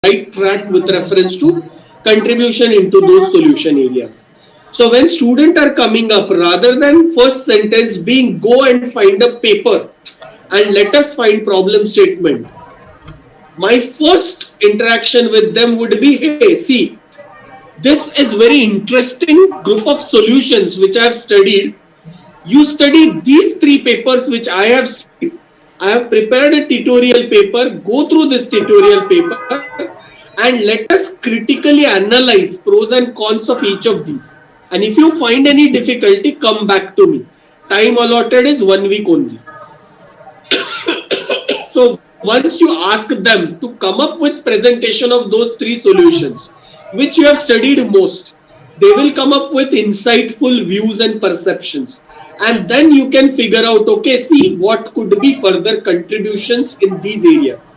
right track with reference to contribution into those solution areas. So when students are coming up, rather than first sentence being go and find a paper and let us find problem statement, my first interaction with them would be, hey, see, this is very interesting group of solutions which I have studied. You study these three papers which I have studied. I have prepared a tutorial paper. Go through this tutorial paper and let us critically analyze pros and cons of each of these. And if you find any difficulty, come back to me. Time allotted is 1 week only. So once you ask them to come up with presentation of those three solutions, which you have studied most, they will come up with insightful views and perceptions. And then you can figure out, okay, see what could be further contributions in these areas.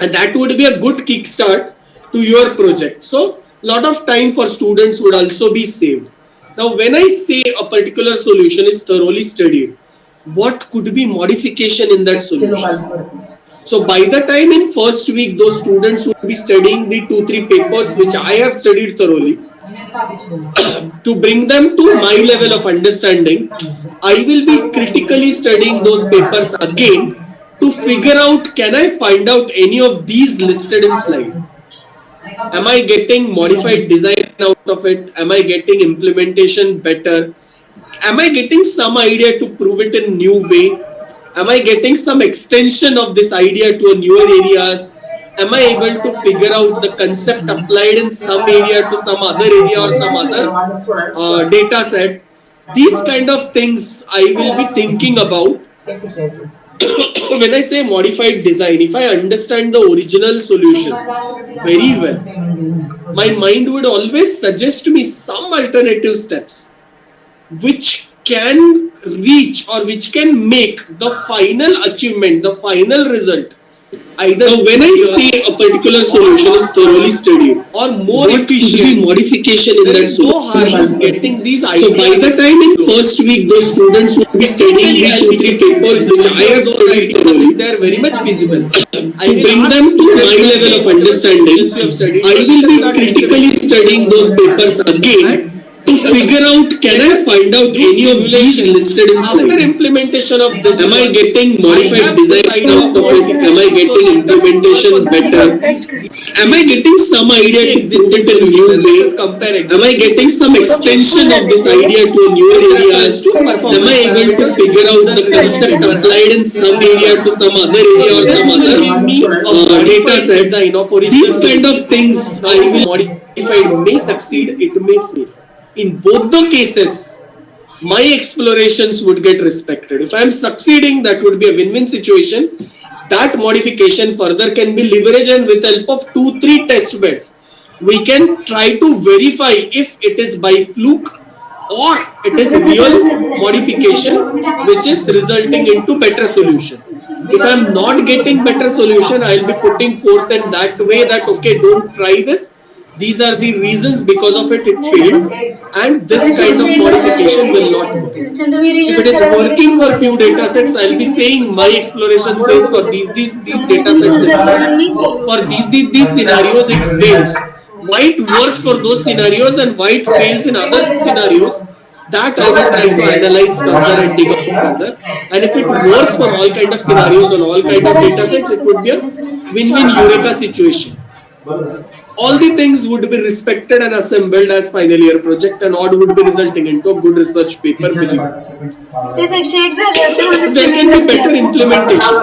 And that would be a good kickstart to your project. So a lot of time for students would also be saved. Now, when I say a particular solution is thoroughly studied, what could be modification in that solution? So by the time in first week, those students would be studying the 2-3 papers which I have studied thoroughly. To bring them to my level of understanding, I will be critically studying those papers again to figure out, can I find out any of these listed in slide? Am I getting modified design out of it? Am I getting implementation better? Am I getting some idea to prove it in new way? Am I getting some extension of this idea to a newer areas? Am I able to figure out the concept applied in some area to some other area or some other data set? These kind of things I will be thinking about. When I say modified design, if I understand the original solution very well, my mind would always suggest me some alternative steps which can reach or which can make the final achievement, the final result. Either when I say a particular solution is thoroughly studied or more efficient, modification in that solution, getting these ideas. So by the time in first week, those students would be studying the 2-3 papers which I have studied thoroughly, they are very much feasible. To bring them to my level of understanding, I will be critically studying those papers again to figure out, can I find out any of these listed in slide? After implementation of this, am I getting modified design out of it? Am I getting implementation better? Am I getting some idea to prove it in a new way? Am I getting some extension of this idea to a newer areas? Am I able to figure out the concept applied in some area to some other area or some other data set? These kind of things I will modify. It may succeed, it may fail. In both the cases, my explorations would get respected. If I am succeeding, that would be a win-win situation. That modification further can be leveraged, and with the help of 2-3 test beds, we can try to verify if it is by fluke or it is real modification which is resulting into better solution. If I am not getting better solution, I will be putting forth in that way that, okay, don't try this. These are the reasons because of it failed, and this kind of modification will not work. If it is working for few data sets, I'll be saying my exploration says for these data sets it works. For these scenarios it fails. Why it works for those scenarios and why it fails in other scenarios, that I will try to analyze further and dig out further. And if it works for all kind of scenarios on all kind of data sets, it would be a win-win eureka situation. All the things would be respected and assembled as final year project, and all would be resulting into a good research paper. There can be better implementation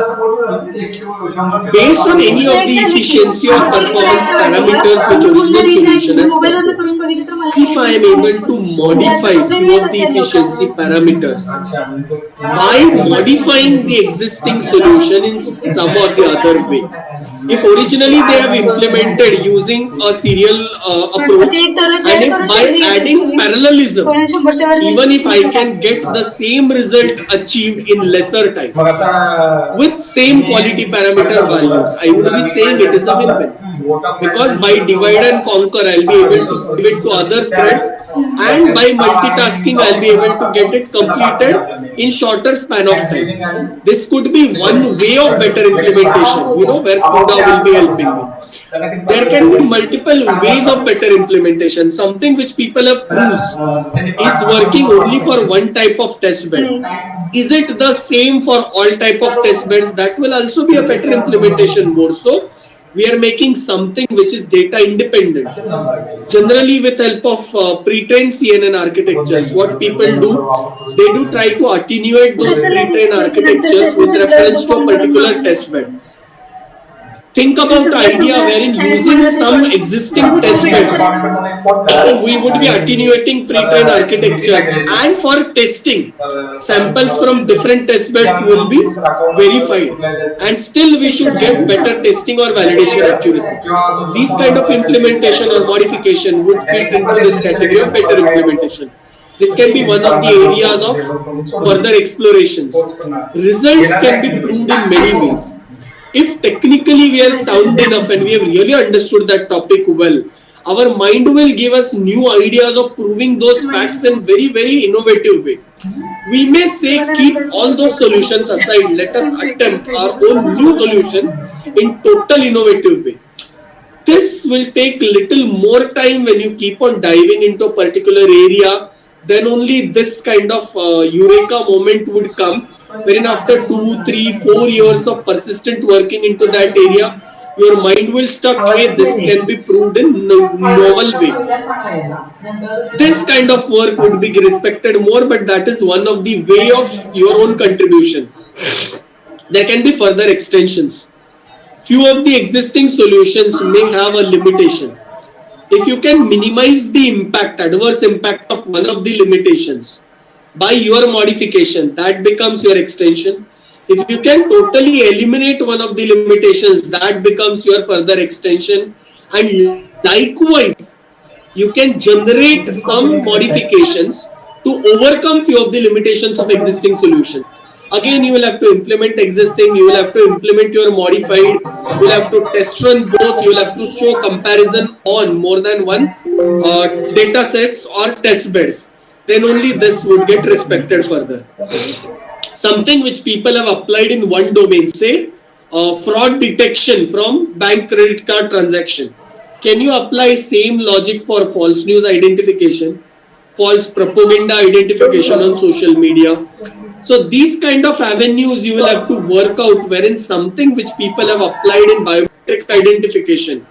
based on any of the efficiency or performance parameters which original solution has proposed. If I am able to modify few of the efficiency parameters by modifying the existing solution in some or the other way. If originally they have implemented using taking a serial approach, and if by adding parallelism, even if I can get the same result achieved in lesser time with same quality parameter values, I would be saying it is a win-win. Because by divide and conquer, I'll be able to give it to other threads, and by multitasking, I'll be able to get it completed in shorter span of time. This could be one way of better implementation, where CUDA will be helping me. There can be multiple ways of better implementation. Something which people have proved is working only for one type of test bed. Is it the same for all type of test beds? That will also be a better implementation. More so, we are making something which is data independent. Generally, with help of pre-trained CNN architectures, what people do, they do try to attenuate those pre-trained architectures with reference to a particular test bed. Think about the idea wherein using some existing test beds, we would be attenuating pre-trained architectures, and for testing, samples from different test beds will be verified, and still we should get better testing or validation accuracy. These kind of implementation or modification would fit into this category of better implementation. This can be one of the areas of further explorations. Results can be proved in many ways. If technically we are sound enough and we have really understood that topic well, our mind will give us new ideas of proving those facts in very, very innovative way. We may say keep all those solutions aside, let us attempt our own new solution in total innovative way. This will take little more time when you keep on diving into a particular area. Then only this kind of eureka moment would come, wherein after 2, 3, 4 years of persistent working into that area, your mind will stuck, hey, this can be proved in novel way. This kind of work would be respected more, but that is one of the way of your own contribution. There can be further extensions. Few of the existing solutions may have a limitation. If you can minimize the impact, adverse impact of one of the limitations by your modification, that becomes your extension. If you can totally eliminate one of the limitations, that becomes your further extension. And likewise, you can generate some modifications to overcome few of the limitations of existing solutions. Again, you will have to implement existing, you will have to implement your modified, you will have to test run both, you will have to show comparison on more than one data sets or test beds. Then only this would get respected further. Something which people have applied in one domain, say fraud detection from bank credit card transaction. Can you apply same logic for false news identification, false propaganda identification on social media? So these kind of avenues you will have to work out, wherein something which people have applied in biometric identification